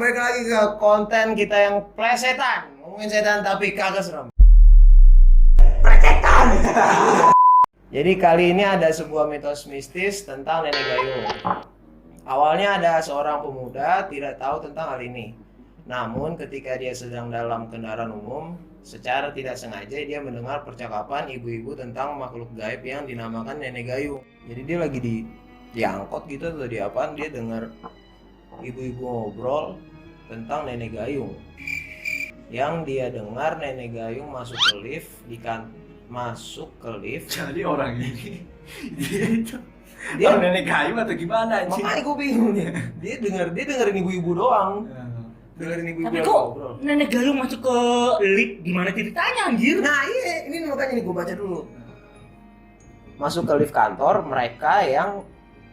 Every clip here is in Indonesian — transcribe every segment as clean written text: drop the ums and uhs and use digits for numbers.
balik lagi ke konten kita yang plesetan. Ngomongin setan tapi kagak serem. Plesetan. Jadi kali ini ada sebuah mitos mistis tentang nenek gayung. Awalnya ada seorang pemuda tidak tahu tentang hal ini. Namun ketika dia sedang dalam kendaraan umum, secara tidak sengaja dia mendengar percakapan ibu-ibu tentang makhluk gaib yang dinamakan nenek gayung. Jadi dia lagi di angkot gitu atau di apaan, dia dengar ibu-ibu ngobrol tentang nenek gayung. Yang dia dengar nenek gayung masuk ke lift masuk ke lift. Jadi orang ini dia nenek gayung atau gimana? Makanya gue bingung ya. Dia dengerin ibu-ibu doang. Dengerin ibu-ibu. Tapi kok nenek gayung masuk ke lift, gimana ceritanya anjir? Nah iya, ini makanya nih gue baca dulu. Masuk ke lift kantor, mereka yang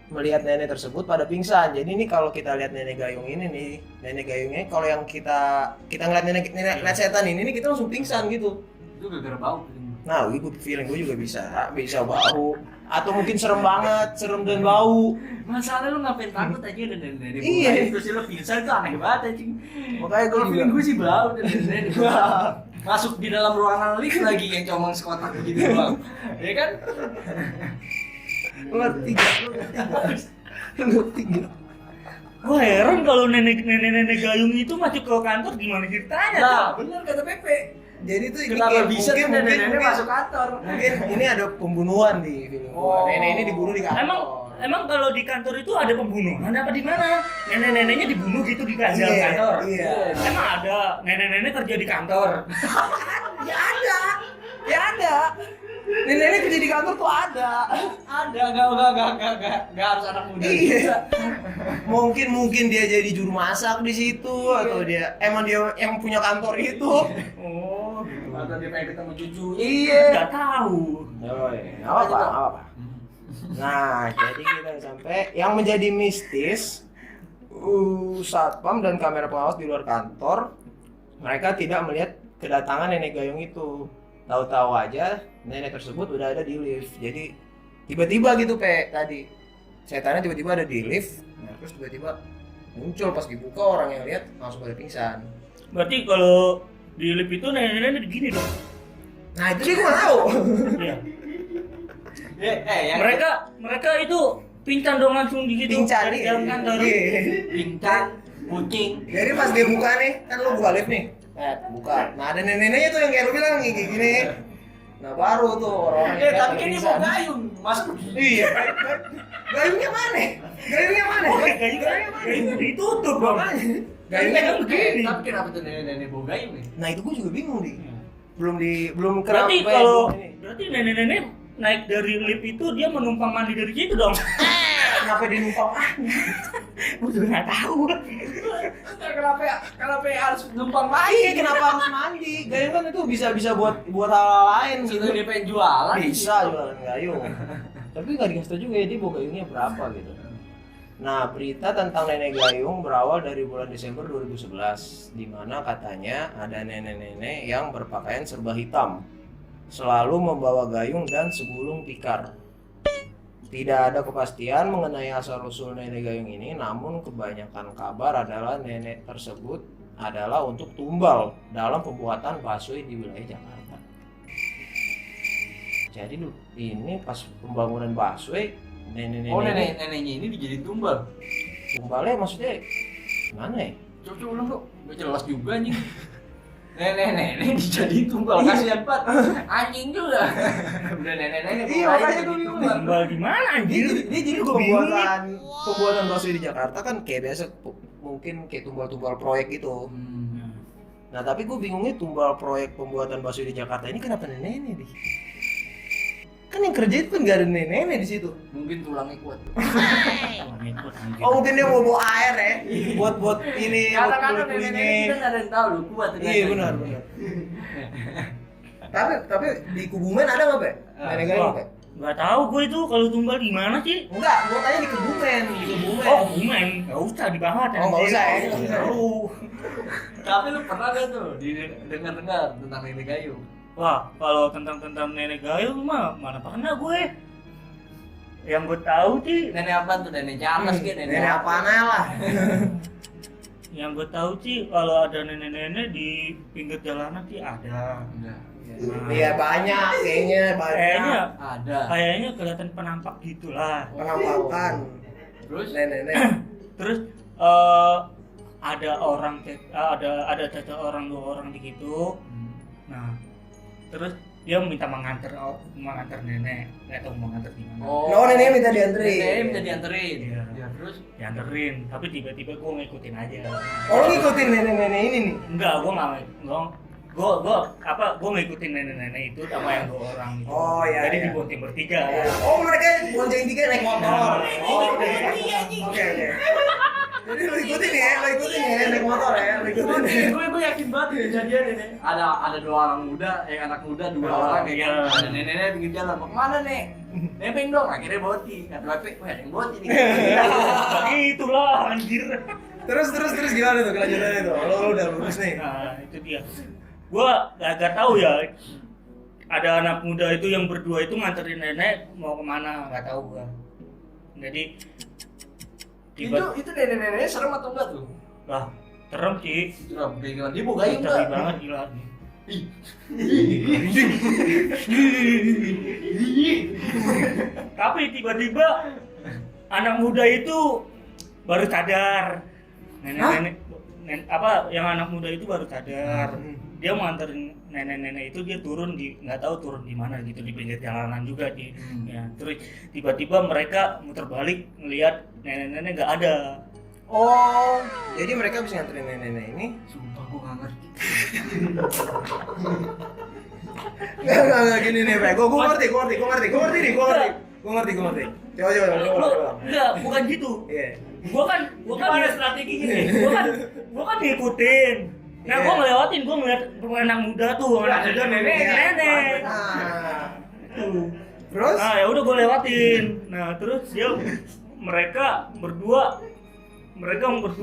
melihat nenek tersebut pada pingsan. Jadi ini kalau kita lihat nenek gayung ini nih, nenek gayungnya kalau yang kita ngeliat nenek lihat setan ini nih, kita langsung pingsan gitu. Itu gara-gara bau. Nah, gue feeling gue juga bisa bau. Atau mungkin serem banget, serem dan bau. Masalah lu ngapain takut aja nenek Iya. terus lu pingsan itu aneh banget anjing. Makanya gue juga Feeling gue sih bau dan nenek masuk di dalam ruangan lift lagi yang comong sekotak begitu doang. Ya kan? ngerti gak? Gue heran kalau nenek gayung itu masuk ke kantor, gimana ceritanya? Nah, bener kata Pepe. Jadi tuh ini Kenapa kayak bisa tuh nenek masuk kantor? Mungkin ini ada pembunuhan di film gua. Nenek ini dibunuh di kantor. Emang kalau di kantor itu ada pembunuhan apa di mana? Nenek-neneknya dibunuh gitu di dalam Iya, kantor. iya. Emang ada nenek-nenek kerja di kantor. Ya ada. Nenek kerja di kantor tuh ada. Ada, enggak harus anak muda. Iya. Mungkin dia jadi juru masak di situ atau dia yang punya kantor itu. Oh, gitu. Atau dia pengen ketemu cucu. Iya. Enggak tahu. Apa. Nah, jadi kita sampai yang menjadi mistis, satpam dan kamera pengawas di luar kantor, mereka tidak melihat kedatangan nenek gayung itu. Tahu-tahu aja nenek tersebut udah ada di lift. Jadi tiba-tiba gitu tadi setannya tiba-tiba ada di lift. Nah, terus tiba-tiba muncul pas dibuka, orang yang lihat langsung pada pingsan. Berarti kalau di lift itu nenek-nenek gini dong. Nah, itu dia gua tahu. Iya. Yang Mereka itu pingsan dong langsung di situ. Pingsan di dalam kantor. Iya. pingsan, kucing. Jadi pas dia buka nih, kan lu buka lift nih. Buka. Nah, ada nenek-neneknya tuh yang kayak lu bilang kayak gini. Nah, baru tuh orang Tapi kan dia mau gayung masuk. Iya. Gayungnya mana? Gayung ditutup dong. Gayungnya kan begini. Tapi kenapa tuh nenek bau gayung nih? Nah, itu gua juga bingung nih. Belum Berarti kenapa kalau ini. berarti nenek-nenek naik dari lift itu dia menumpang mandi dari situ dong. Kenapa dia numpang? Gue juga nggak tahu. Kenapa harus numpang mandi? Iya, kenapa harus mandi? Gayung kan itu bisa buat hal lain gitu. Dia pengen jualan. Bisa jualan gayung. Tapi nggak dikasih tau juga ya dia bawa gayungnya berapa gitu. Nah, berita tentang nenek gayung berawal dari bulan Desember 2011, di mana katanya ada nenek-nenek yang berpakaian serba hitam, selalu membawa gayung dan segulung tikar. Tidak ada kepastian mengenai asal-usul nenek gayung ini, namun kebanyakan kabar adalah nenek tersebut adalah untuk tumbal dalam pembuatan busway di wilayah Jakarta. Jadi ini pas pembangunan busway, neneknya ini dijadiin tumbal. Tumbalnya maksudnya gimana ya? Coba ulang dong. Gak jelas juga anjing. Nenek dijadiin tumbal, kasihan banget. Anjing juga. Udah nenek. Iya, makanya gue bingung. Tumbal di mana anjir? Dia jadi pembuatan busway di Jakarta kan kayak biasa mungkin kayak tumbal proyek gitu. Nah, tapi gue bingungnya tumbal proyek pembuatan busway di Jakarta ini kenapa nenek nih? Kan yang kerja itu kan nggak ada nenek di situ. Mungkin tulangnya kuat. Oh, mungkin dia mau bawa air ya, buat ini. Kadang-kadang nenek kita nggak ada yang tahu loh kuat. Iya benar. Tapi di Kebumen ada nggak Pak? Nenek gayung Pak? Nggak tahu gue itu kalau tumbal di mana sih? Enggak, gua tanya di Kebumen. Oh, Kebumen. Nggak usah dibahas. Oh, nggak usah ya. Tapi lu pernah gak tuh dengar tentang nenek gayung? Wah, kalau tentang nenek gayung mah mana pernah gue. Yang gue tahu sih Nenek apa tuh? Nenek Charles gitu, Nenek apaan lah. yang gue tahu sih kalau ada nenek-nenek di pinggir jalanan sih ada. Enggak. Iya banyak, kayaknya Kayaknya Ada. kayaknya kelihatan penampak gitulah. penampakan Terus nenek-nenek. Terus ada orang ada satu orang dua orang di situ. Nah, terus dia minta mengantar nenek, nggak tahu mau ngantar di mana. Oh, neneknya minta dianterin. Neneknya minta dianterin. Iya. Ya, terus Dianterin, tapi tiba-tiba gue ngikutin aja. Oh, lu ngikutin nenek-nenek ini nih. Enggak, gue ngikutin nenek-nenek itu sama yang dua orang itu. Oh, iya, Jadi iya. dibonceng bertiga. Oh, mereka bonceng tiga naik motor. Oh, oke. Oke. Jadi lu ikutin ya naik motor ya, lu ikutin. gue yakin banget kejadian ini. Ada dua orang muda, anak muda dua Oh, orang iya. Ada nenek-nenek pinggir jalan. Mau kemana nek? Nebeng dong. Akhirnya boti. Kata Bapak, wah ada yang boti nih. Itulah anjir. Terus gimana tuh kelanjutannya tuh? Lu udah lulus nih. Nah, itu dia. Gua gak tahu ya. Ada anak muda itu yang berdua itu nganterin nenek mau kemana, nggak tahu gua. Jadi Itu nenek-neneknya serem atau enggak tuh? lah serem sih. Serem. Kayak gimana? Dia mau gayung Ngeri enggak? banget gila. Ih. Tapi tiba-tiba anak muda itu baru sadar. Yang anak muda itu baru sadar. Dia mau anterin nenek-nenek itu, dia turun nggak tahu turun di mana gitu, di pinggir jalanan juga di. Ya, terus tiba-tiba mereka muter balik ngelihat nenek-nenek nggak ada. Oh, jadi mereka bisa nganterin nenek-nenek ini? Sumpah gue nggak ngerti. Enggak gini nih, Pak. Gua ngerti nih. Coba. Enggak, bukan gitu. Iya. Gua kan strateginya nih. Gua kan ngikutin. Nah, Iya. gua ngeliat anak muda tuh, anak muda nenek. Nah. Terus? Nah, ya udah gua lewatin. Nah, terus mereka berdua ngebut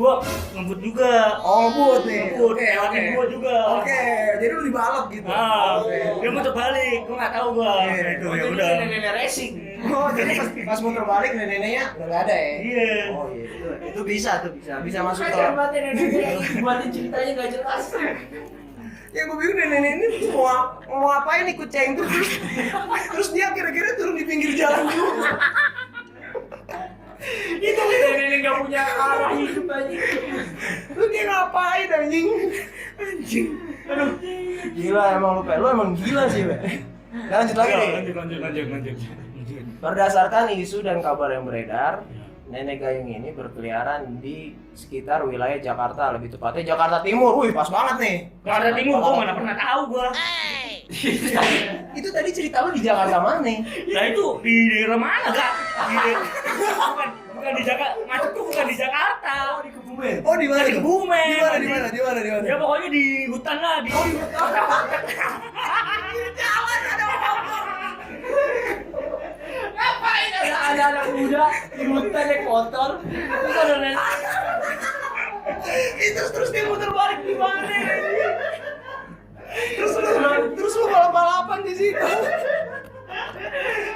juga. Oh, ngebut nih. Ngebut, Oke. lewatin gua juga. Oke, jadi lu dibalap gitu. Nah, Oke. dia muter balik, gua nggak tahu gua. Iya, Itu Oh, ya jadi udah. nenek-nenek racing. Oh, jadi pas muter balik nenek-neneknya udah nggak ada ya? Iya. Oh iya, itu bisa masuk ke. Kasian banget nenek-nenek. Buatin ceritanya nggak jelas. Ya gue bingung nenek ini mau ngapain ikut ceng terus dia kira-kira turun di pinggir jalan juga. Itu nenek-nenek nggak punya arah hidup aja. Lu dia ngapain anjing? Aduh. Gila emang lu emang gila sih, Pak. Lanjut lagi nih. Lanjut. Berdasarkan isu dan kabar yang beredar, nenek gayung ini berkeliaran di sekitar wilayah Jakarta, lebih tepatnya Jakarta Timur. Wih, pas banget nih. Jakarta Timur gua mana pernah tahu gua. Itu tadi cerita lu di Jakarta mana? Nah itu di daerah mana kak? Bukan di Jakarta, macet tuh bukan di Jakarta. Di Kebumen. Oh, di mana? Di Kebumen. Di mana? Ya pokoknya di hutan lah di. Ngapain ada anak muda di hutan naik motor? Terus ada nenek. Terus dia muter balik di mana? Terus lu balap-balapan di situ.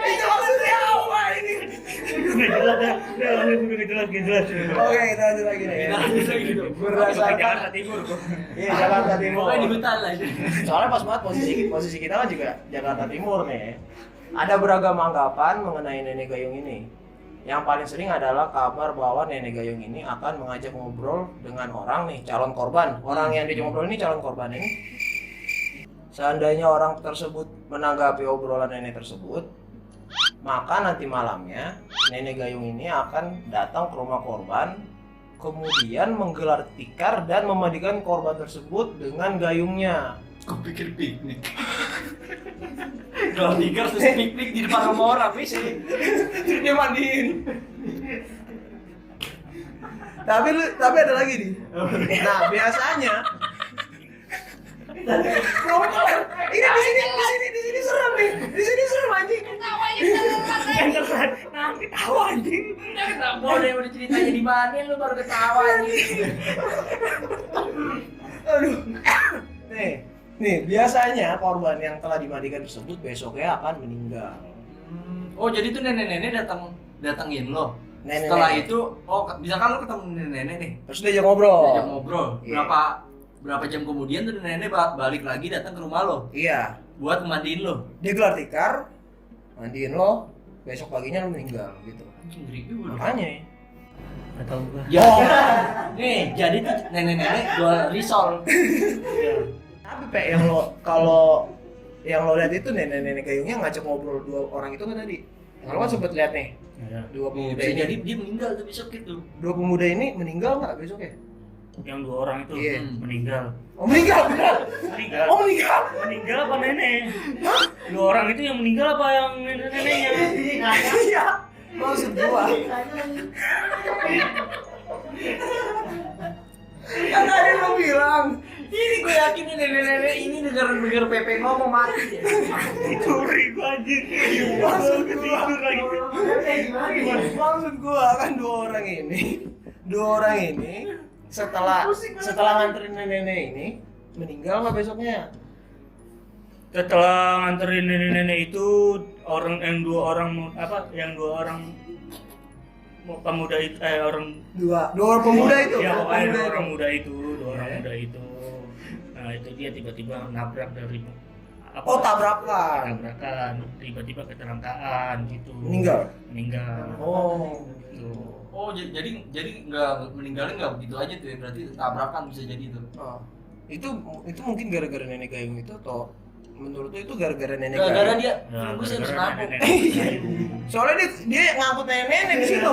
Itu maksudnya apa ini? Udah jelas. Oke, kita lanjut lagi nih. Kita lanjut lagi gitu. Berdasarkan Jakarta Timur kok. Iya, Jakarta Timur. Pokoknya di hutan lah. Soalnya pas banget posisi kita kan juga Jakarta Timur nih. Ada beragam anggapan mengenai nenek gayung ini. Yang paling sering adalah kabar bahwa nenek gayung ini akan mengajak ngobrol dengan orang nih, calon korban. Orang yang diajak ngobrol ini calon korban ini. Seandainya orang tersebut menanggapi obrolan nenek tersebut, maka nanti malamnya nenek gayung ini akan datang ke rumah korban, kemudian menggelar tikar dan memandikan korban tersebut dengan gayungnya. Gue pikir piknik. Kalau tikar terus piknik di depan rumah orang, bisa. Terus dia mandiin. Tapi ada lagi nih. Nah, biasanya ini di sini serem nih. Di sini serem anjing. Nah, ketawa anjing. Nggak boleh udah ceritanya di mana lu baru ketawa nih. Aduh. Nih, biasanya korban yang telah dimandikan tersebut besoknya akan meninggal. Oh, jadi tuh nenek-nenek datangin lo. Setelah itu, misalkan lu ketemu nenek nih, terus diajak ngobrol. diajak ngobrol. Iya. Berapa jam kemudian tuh nenek balik lagi datang ke rumah lo Iya, buat mandiin lo. dia gelar tikar, mandiin lo, besok paginya lo meninggal gitu. Anjing ngeri juga. Makanya Gak tau gua. Ya, nih jadi tuh nenek-nenek gua risol. tapi Pe, yang lo kalau yang lo lihat itu nenek-nenek gayungnya ngajak ngobrol dua orang itu kan tadi. Yang lo kan sempet lihat nih, Ya. dua pemuda Bisa ini. jadi dia meninggal tuh besok gitu. Dua pemuda ini meninggal nggak besok ya? Yang 2 orang itu Iya. meninggal. Oh meninggal benar. Meninggal. Oh meninggal. Meninggal apa nenek? 2 orang itu yang meninggal apa yang neneknya? Iya. Maksud gua. Kan tadi lo bilang. Ini gue yakin nih nenek-nenek ini denger Pepe ngomong mati ya. Curi gua anjing. Maksud Ketidur lagi. Maksud gua kan dua orang ini setelah nganterin nenek ini meninggal nggak besoknya? Setelah nganterin nenek-nenek itu yang dua orang pemuda itu Dua orang pemuda itu. ya pokoknya Pemuda dua itu. orang muda itu nah itu dia tiba-tiba nabrak dari Oh tabrakan. tabrakan tiba-tiba kecelakaan gitu Meninggal. Oh. Gitu. Oh jadi nggak meninggalnya nggak begitu aja tuh ya, berarti tabrakan bisa jadi tuh. Oh. Itu mungkin gara-gara nenek gayung itu atau menurut lu itu gara-gara nenek Gara-gara gayung? dia Ya, film gue sih harus gara-gara nabung. nenek-nenek. Soalnya dia ngangkut nenek di situ.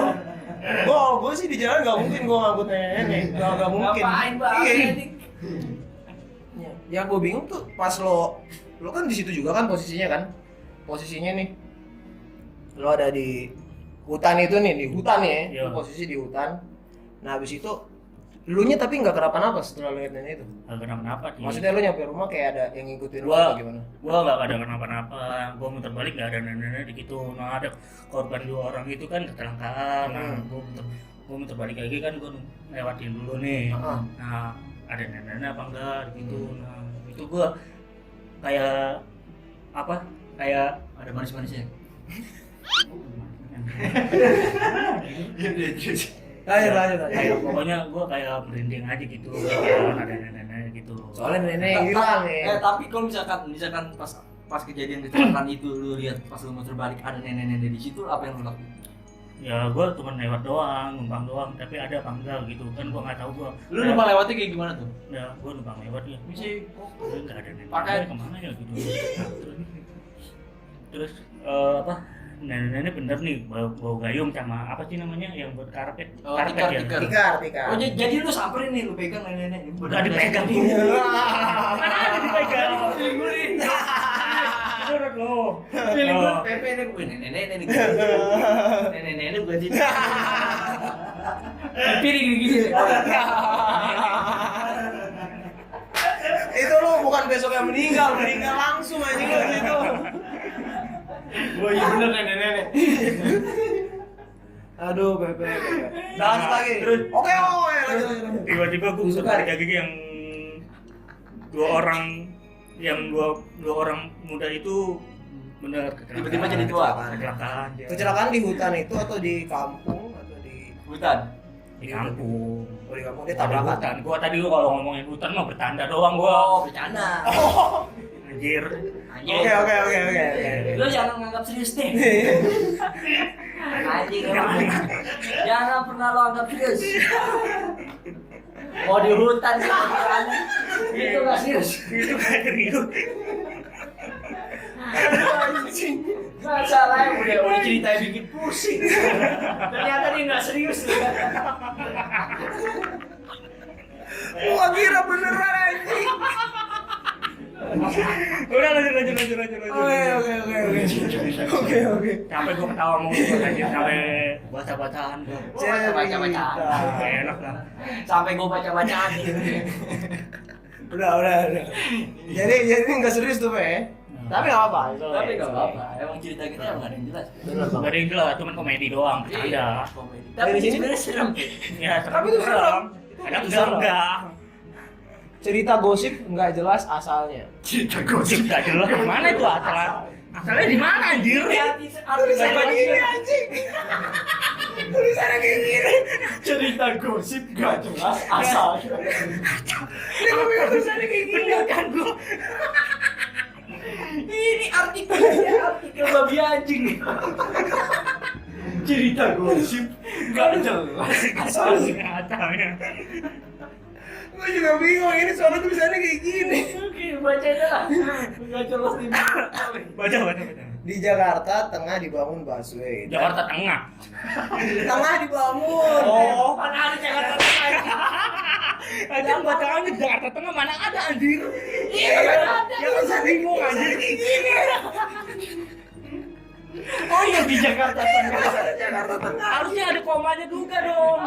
Gue sih di jalan nggak mungkin gue ngangkut nenek, nggak mungkin. Ngapain banget Iya. nih? Yang gue bingung tuh pas lo kan di situ juga kan posisinya nih, lo ada di hutan itu nih, di hutan ya, Iya. lo posisi di hutan. Nah habis itu lu nya tapi nggak kenapa-napa setelah lihat nenek itu. Nggak kenapa-napa dia. Maksudnya lu nyampe rumah kayak ada yang ngikutin lu Gua- atau gimana? Gua nggak ada kenapa-napa, gua muter balik nggak ada nenek-nenek di situ. Nah ada korban 2 orang itu kan kecelakaan. Nah gua muter balik lagi kan gua lewatin dulu nih. Heeh. Nah ada nenek-nenek apa enggak gitu. Nah itu gua kayak apa? Kayak Ada manis-manisnya. Lanjut. kayak pokoknya gua kayak merinding aja gitu. Kalau ada nenek-nenek gitu. Soalnya nenek yang hilang ya. Tapi kalau misalkan pas kejadian kecelakaan itu lu lihat pas lu muter balik ada nenek-nenek di situ, apa yang lu lakuin? Ya gua cuma lewat doang, numpang doang, tapi ada apa enggak gitu kan gua nggak tahu gua. Lu lupa lewatnya kayak gimana tuh? Ya gua numpang lewat ya. Bisa Nggak ada nenek. Pakai- Kemana ya gitu. Nah, terus apa? Nenek-nenek bener nih bau gayung sama apa sih namanya yang buat karpet? Oh, Karpet tikar, ya. tikar. Tikar. Oh jadi lu samperin nih, lu pegang nenek-nenek. Udah dipegang. Mana ada dipegang? Menurut lo. Pilih gue Oh. Pepe nih, gue nenek-nenek nenek-nenek bukan sih. Pilih gini-gini. Itu lu bukan besok yang meninggal langsung aja lu gitu. Wah iya bener nenek-nenek. Aduh, Pepe. Lanjut lagi. Terus Oke, lanjut. tiba-tiba gue muter balik lagi yang dua orang muda itu bener Tiba-tiba jadi tua. kecelakaan dia. Kecelakaan di hutan itu atau di kampung atau di Hutan. Di kampung. Oh, di kampung dia Tadi tabrakan. hutan. Gua tadi kalau ngomongin hutan mah bercanda doang gua. Oh, bercanda. Anjir. Oke. Lu jangan nganggap serius deh. Anjing emang. Jangan pernah lo anggap serius. Mau di hutan sih anjing. Itu enggak serius. Itu kayak gitu. Masalahnya udah ceritanya bikin pusing. Ternyata dia nggak serius. Gua kira beneran anjing. Udah lanjut. Oke. Sampai gua ketawa mau aja sampai baca-bacaan gua. Baca-bacaan. Enak lah. Sampai gue baca-bacaan. Udah. Jadi nggak serius tuh, Pe. Tapi nggak apa-apa. Tapi nggak apa-apa. Emang cerita kita emang nggak ada yang jelas. Gak ada yang jelas, cuman komedi doang, bercanda. Komedi. Dari Tapi sini? sebenarnya serem. Ya, Tapi itu serem. Ada Itu serem. enggak. Cerita gosip nggak jelas asalnya. Cerita Gosip gak jelas kemana itu asalnya? Asalnya di mana anjir? Artis Sama apa gini ini? anjing. Tulisannya kayak gini. Cerita gosip gak jelas asalnya. Ini gue bilang tulisannya kayak gini. kan gua. Ini artikel babi anjing. Cerita gosip gak jelas asalnya. Katanya. Gue juga bingung ini soalnya tulisannya kayak gini. Oke, baca dah. Gak jelas nih. Baca. Di Jakarta tengah dibangun busway. Jakarta Tengah. Tengah dibangun. Oh, Mana ada Jakarta Tengah? anjing bacaannya Jakarta Tengah mana ada anjir. Iya, mana ada. Ya kan saya bingung anjir. Oh iya di Jakarta Tengah. Jakarta Tengah. Harusnya ada komanya juga dong.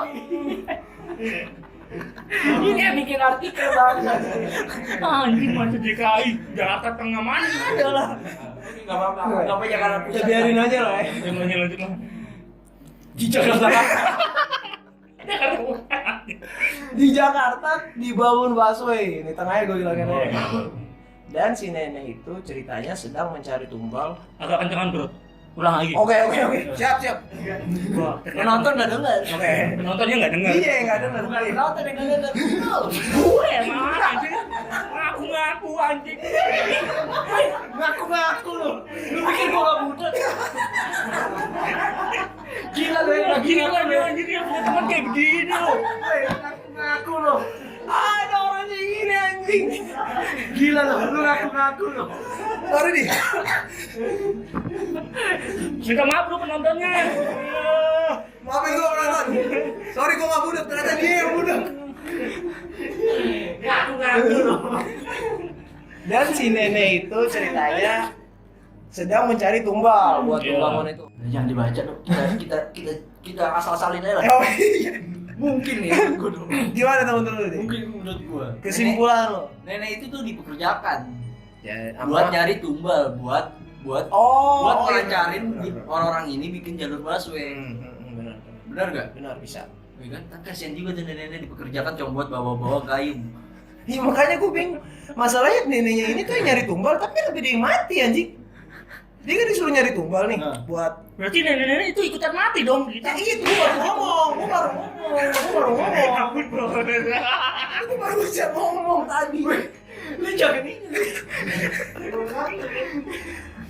Ini yang bikin artikel banget. Anjing masa DKI Jakarta Tengah mana ada lah. Gak apa-apa. Gak apa Jakarta Pusat. Kita biarin aja lah ya. Lanjut lah. Di Jakarta Tengah. Di Jakarta dibangun busway. Ini tengahnya gue bilangin aja. Dan si nenek itu ceritanya sedang mencari tumbal. Agak kencengan bro. Ulang lagi. Oke. Siap. Wah, Penonton gak denger. Oke. penontonnya nggak dengar. Iya, enggak dengar. Bukan penonton yang gak denger. Gue emang anjing. Ngaku anjing. Ngaku-ngaku lu. Lu pikir gua gak budak. Gila lu yang lagi Gila ngaku lu anjing yang punya teman kayak begini lo. Ngaku-ngaku lu. Ada orang kayak gini anjing. Gila lu ngaku-ngaku lu. Sorry nih. Minta maaf lu penontonnya. Maafin gue penonton. Sorry gue gak budak, ternyata dia yang budak. Ngaku-ngaku lu. Dan si nenek itu ceritanya sedang mencari tumbal buat Iya. membangun itu. Jangan dibaca dong. Kita asal-asalin aja lah. Oh iya. Mungkin nih gua dong. Gimana teman-teman nih? Mungkin menurut gua. Kesimpulan lo. Nenek itu tuh dipekerjakan Ya, buat nyari tumbal, buat buat ngelancarin orang-orang ini bikin jalur busway. Benar. Benar nggak? Benar bisa. Ya kan? Kan kasihan juga tuh nenek-nenek dipekerjakan cuma buat bawa-bawa kayu. Iya makanya gue bingung. Masalahnya neneknya ini tuh yang nyari tumbal tapi lebih dia yang mati anjing. Dia kan disuruh nyari tumbal nih Nah. buat. Berarti nenek-nenek itu ikutan mati dong. Ya itu gue baru ngomong. Ampun bro. Aku baru bisa ngomong tadi. Lu jangan ini.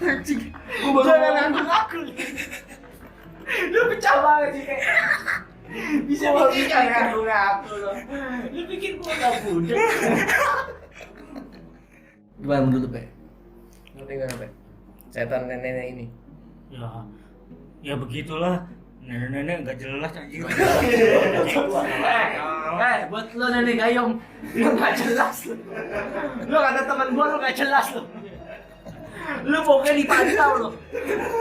Anjing. Jangan ngaku. Lu pecah banget sih kayak. Bisa bikin ngaku lo. Lu pikir gua gak budak. Gimana menurut lu, Pe? Ngerti gak Pe? Setan nenek ini. Ya begitulah. Nenek-nenek nggak jelas anjing. Buat lo nenek gayung, lu gak jelas lu. Lu kata temen gua lu gak jelas lu. Lu pokoknya dipantau lu.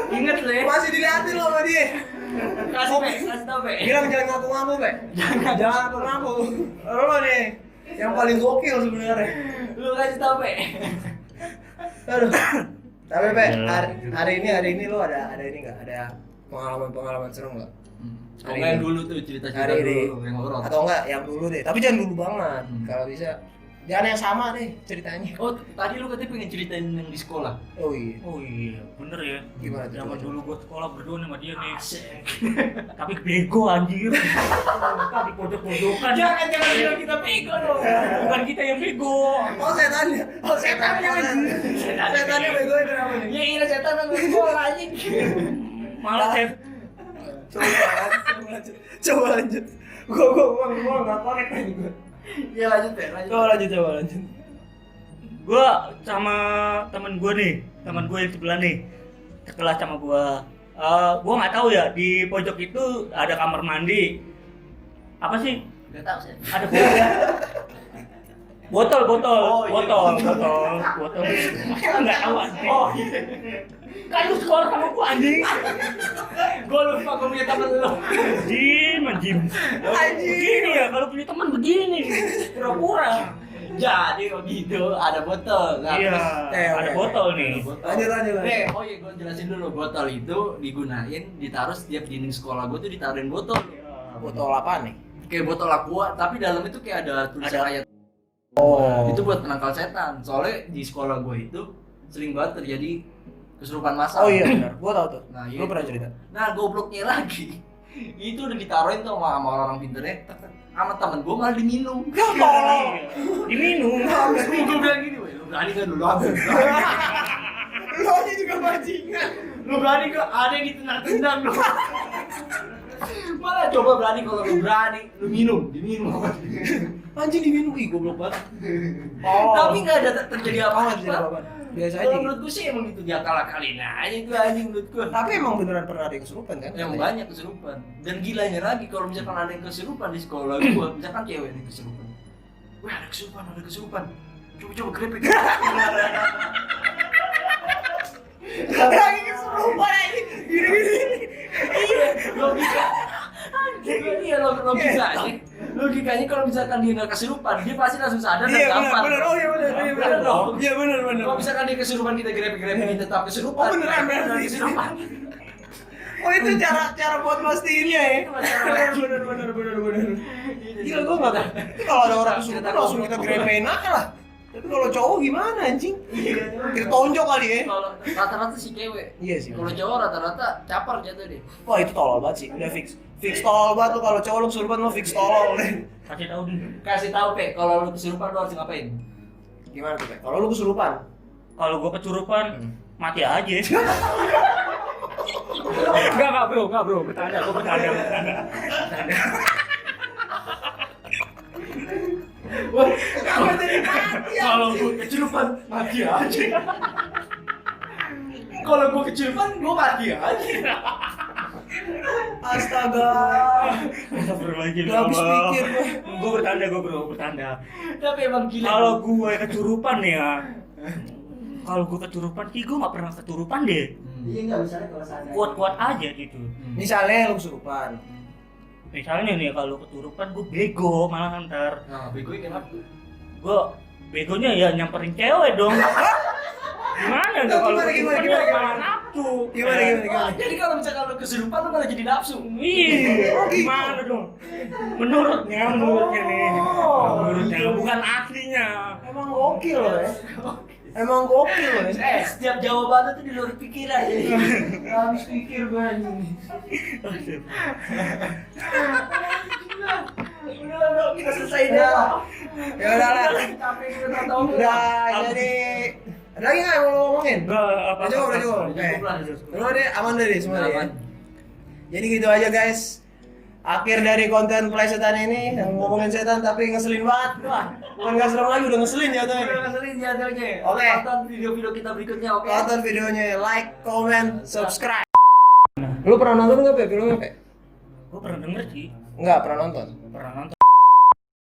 Ingat lu ya. Masih dilihatin lo sama dia. Kasih tau Pe. Bilang jangan ngaku-ngaku Pe. Jangan ngaku-ngaku. Lo nih yang paling gokil sebenarnya. Lu kasih tau Pe. Aduh. Tapi Pe, hari ini lo ada ini nggak? Ada pengalaman seru nggak? Hari Yang ini. dulu tuh cerita-cerita Hari ini. dulu yang horor. Atau enggak yang dulu deh, tapi jangan dulu banget. Kalau bisa jangan yang sama deh ceritanya. Oh, tadi lu katanya pengen ceritain yang di sekolah. Oh iya. Oh iya, bener ya. Gimana tuh? Zaman dulu gua sekolah berdua sama dia nih. Asik. Tapi bego anjir. Kita di pojok-pojokan. Jangan bilang kita bego dong. Bukan kita yang bego. Oh setannya. Oh setannya anjing. Setannya begoin kenapa nih? Ya iya setan kan sekolah anjing. Malah saya Coba lanjut. Gua enggak connect lagi gua. Ya lanjut Pe, lanjut. Coba lanjut. gua sama temen gua nih, temen gua yang sebelah nih. Sekelas sama gua. Gua nggak tahu ya di pojok itu ada kamar mandi. Apa sih? Enggak tahu sih. Ada botol. Oh, iya. Botol. Masa nggak tahu anjing? Oh iya. Kan lu sekolah sama gua anjing. Gua lupa gua punya temen lu. Anjing. Begini ya kalau punya teman begini. Pura-pura. Jadi begitu ada botol. Nah, Iya, terus- ada botol nih. Lanjut. Oh iya, gue jelasin dulu. Botol itu digunain, ditaruh setiap dinding sekolah gue tuh ditaruhin botol. Botol apa nih? Kayak botol aqua, tapi dalam itu kayak ada tulisan ayat. Oh. Itu buat penangkal setan. Soalnya di sekolah gue itu sering banget terjadi kesurupan massal. Oh iya benar. Gua tahu tuh. Nah, Lu iya pernah itu. cerita? Nah, gobloknya lagi. Itu udah ditaruhin tuh sama orang pinternya. Sama temen gue malah diminum. Diminum. Terus gue bilang gini, "Weh, lu berani kan lu ambil?" Lo aja juga bajingan. Lu berani kok ada yang ditendang-tendang lu. Malah coba berani, kalau lu berani, lu minum, diminum. Anjing diminum, ih goblok banget. Tapi nggak ada terjadi Oh, jadi apa-apa. apa-apa. Biasa aja. Kalau Gitu. menurut gue sih emang itu dia kalah-kaliin aja itu anjing menurut gue. Tapi emang beneran pernah ada yang kesurupan kan? Yang katanya? banyak kesurupan. Dan gilanya lagi kalau misalkan ada yang kesurupan di sekolah gua, misalkan cewek yang kesurupan. Wah, ada kesurupan. Coba grepek. Lagi kesurupan aja. Gini-gini. Iya, logika. Iya, logikanya. Logikanya kalau misalkan dia nggak kesurupan, dia pasti langsung sadar dan Iya gampang. benar. Oh iya benar. Bener dong. Iya benar. Kalau misalkan dia kesurupan, kita grepek-grepek, dia tetap kesurupan. Oh, beneran, berarti. Kesurupan. Oh itu cara buat mastiinnya ya. Bener. Gila gua nggak. Kalau ada orang kesurupan langsung kita grepein aja lah. Tapi kalau cowok gimana anjing? Kita tonjok kali ya. Kalau rata-rata si cewek. Iya sih. Kalau cowok rata-rata capar jatuh deh. Wah itu tolol banget sih. Udah fix tolol banget lu kalau cowok lu kesurupan lu fix tolol deh. Kasih tahu nih. Kasih tahu Pe, kalau lu kesurupan lu harus ngapain? Gimana tuh, Pak? Kalau lu kesurupan? Kalau gua kecurupan, mati aja. Enggak bro, bercanda. Wah, kamu tadi mati ya. Kalau gua kesurupan mati aja. Kalau gua kesurupan gua mati aja. Astaga. Astagfirullahaladzim. Gak habis pikir gua. Gua bercanda. Tapi emang gila. Kalau gue kecurupan ya, kalau gue kecurupan, gue nggak pernah kecurupan deh. Iya enggak misalnya kalau sadar. Kuat-kuat aja gitu. Misalnya lu kesurupan. Misalnya nih kalau kecurupan gue bego malah ntar. Nah, begonya kenapa? Gue begonya ya nyamperin cewek dong. Gimana dong kalau kecurupan Gimana? malah nafsu. Gimana? Jadi kalau misalkan lu kesurupan lu malah jadi nafsu. Iya, gimana dong? Menurutnya nih. Menurutnya bukan aslinya. Emang gokil loh ya. Emang gokil loh ya. Setiap jawaban itu di luar pikiran. Gak habis pikir gue anjing. Udah, kita selesai deh. Ya udah lah. Capek kita tahu. Udah jadi. Ada lagi nggak yang mau lo ngomongin? Enggak apa. Udah cukup. Oke. Udah deh, aman deh semua deh. Jadi gitu aja guys. Akhir dari konten Play Setan ini yang ngomongin setan tapi ngeselin banget. Wah, bukan nggak serem lagi, udah ngeselin jatuhnya. Udah ngeselin jatuhnya. Oke. Tonton video-video kita berikutnya, oke? Tonton videonya, like, comment, subscribe. Lu pernah nonton nggak Pe filmnya Pe? Gue pernah denger sih, Nggak pernah nonton. pernah nonton.